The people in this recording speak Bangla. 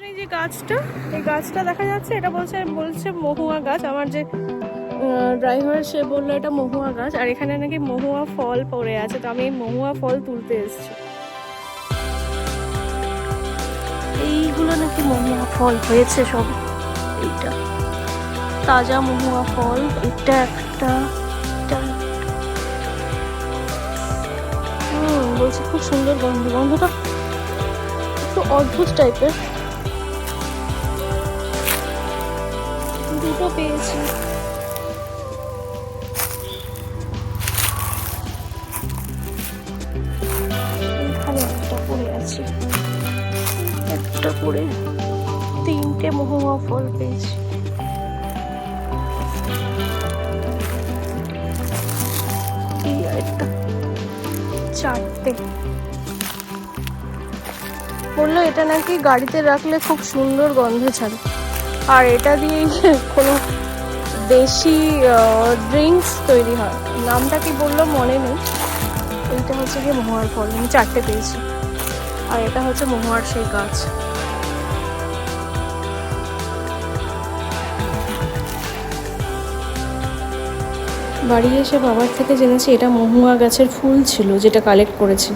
এই যে গাছটা, এই গাছটা দেখা যাচ্ছে, এটা বলছে মহুয়া গাছ। আমার যে ড্রাইভার সে বললো এটা মহুয়া গাছ, আর এখানে নাকি মহুয়া ফল পড়ে আছে। তো আমি এই মহুয়া ফল তুলতে এসেছি। এইগুলো নাকি মহুয়া ফল হয়েছে সব। এইটা তাজা মহুয়া ফল। এটা একটা বলছি খুব সুন্দর গন্ধ, গন্ধটা একটু অদ্ভুত টাইপের। দুটো পেয়েছি। এখানে একটা পড়ে আছে, একটা করে তিনটে মহুয়া ফল পেয়েছি। এই একটা চারটে। বললো এটা নাকি গাড়িতে রাখলে খুব সুন্দর গন্ধ ছাড়ে, আর এটা দিয়ে কোনো দেশি ড্রিঙ্কস তৈরি হয়। নামটা কি বললো মনে নেই। এইটা হচ্ছে গিয়ে মহুয়ার ফল, আমি চারটে পেয়েছি। আর এটা হচ্ছে মহুয়ার সেই গাছ। বাড়ি এসে বাবার থেকে জেনেছি এটা মহুয়া গাছের ফুল ছিল, যেটা কালেক্ট করেছি।